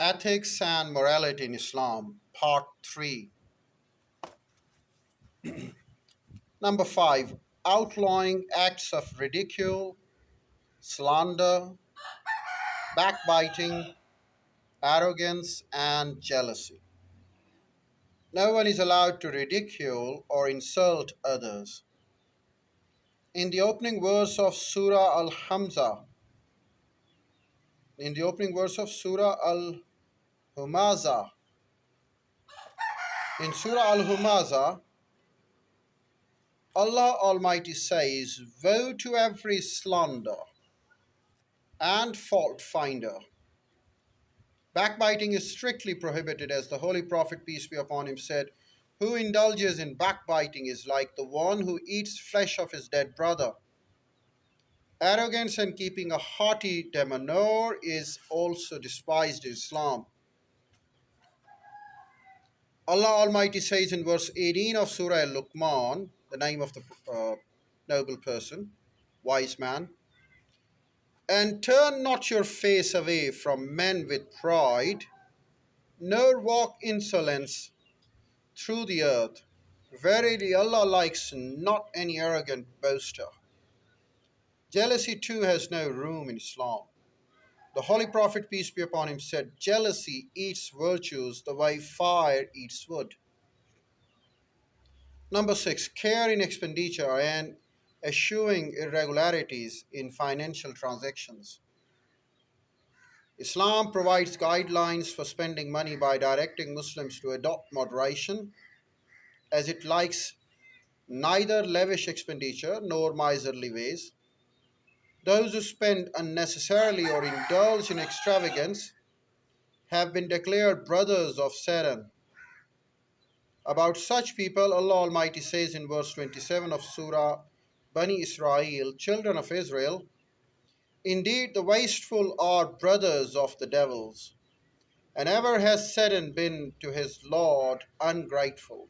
Ethics and Morality in Islam, Part 3. Number 5. Outlawing acts of ridicule, slander, backbiting, arrogance, and jealousy. No one is allowed to ridicule or insult others. In the opening verse of Surah Al Hamza, in the opening verse of Surah Al Humaza, in Surah Al Humaza, Allah Almighty says, "Woe to every slander and fault finder." Backbiting is strictly prohibited, as the Holy Prophet, peace be upon him, said, "Who indulges in backbiting is like the one who eats flesh of his dead brother." Arrogance and keeping a haughty demeanor is also despised in Islam. Allah Almighty says in verse 18 of Surah Al Luqman, the name of the noble person, wise man, "And turn not your face away from men with pride, nor walk insolence through the earth. Verily, Allah likes not any arrogant boaster." Jealousy too has no room in Islam. The Holy Prophet, peace be upon him, said, "Jealousy eats virtues the way fire eats wood." Number 6. Care in expenditure and eschewing irregularities in financial transactions. Islam provides guidelines for spending money by directing Muslims to adopt moderation, as it likes neither lavish expenditure nor miserly ways. Those who spend unnecessarily or indulge in extravagance have been declared brothers of Satan. About such people, Allah Almighty says in verse 27 of Surah Bani Israel, children of Israel, "Indeed, the wasteful are brothers of the devils, and ever has Satan been to his Lord ungrateful."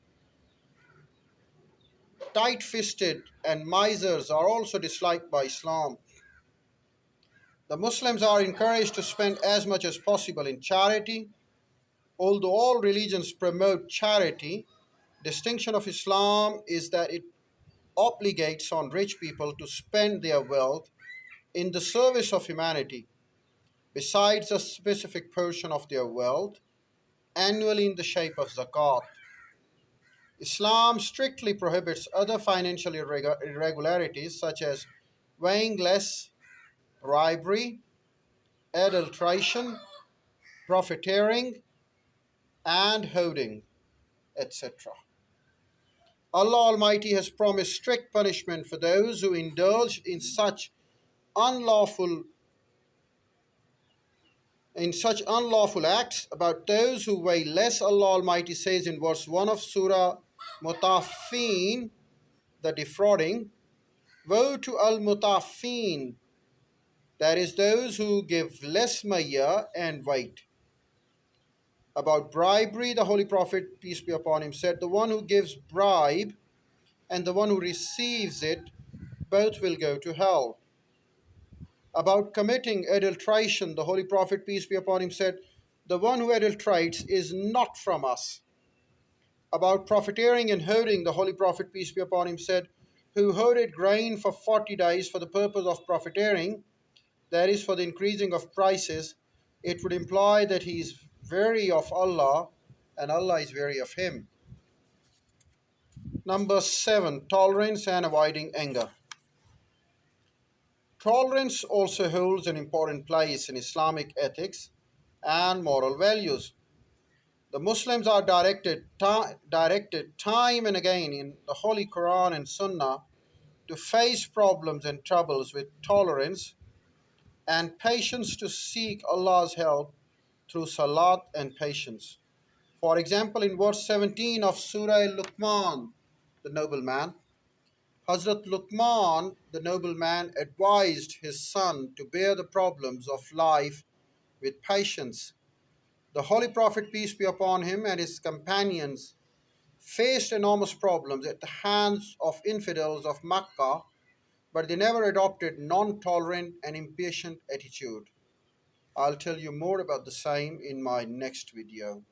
Tight fisted and misers are also disliked by Islam. The Muslims are encouraged to spend as much as possible in charity. Although all religions promote charity, distinction of Islam is that it obligates on rich people to spend their wealth in the service of humanity, besides a specific portion of their wealth annually in the shape of zakat. Islam strictly prohibits other financial irregularities such as weighing less, bribery, adulteration, profiteering, and hoarding, etc. Allah Almighty has promised strict punishment for those who indulge unlawful in such unlawful acts. About those who weigh less, Allah Almighty says in verse 1 of Surah Mutafin, the defrauding, "Woe to al mutafin," that is, those who give less mayah and weight. About bribery, the Holy Prophet, peace be upon him, said, "The one who gives bribe and the one who receives it, both will go to hell." About committing adulteration, the Holy Prophet, peace be upon him, said, "The one who adulterates is not from us." About profiteering and hoarding, the Holy Prophet, peace be upon him, said, "Who hoarded grain for 40 days for the purpose of profiteering, that is, for the increasing of prices, it would imply that he is wary of Allah and Allah is wary of him." Number 7. Tolerance and avoiding anger. Tolerance also holds an important place in Islamic ethics and moral values. The Muslims are directed time and again in the Holy Quran and Sunnah to face problems and troubles with tolerance and patience, to seek Allah's help through salat and patience. For example, in verse 17 of Surah Luqman, the noble man, Hazrat Luqman, the noble man, advised his son to bear the problems of life with patience. The Holy Prophet, peace be upon him, and his companions faced enormous problems at the hands of infidels of Makkah, but they never adopted non-tolerant and impatient attitude. I'll tell you more about the same in my next video.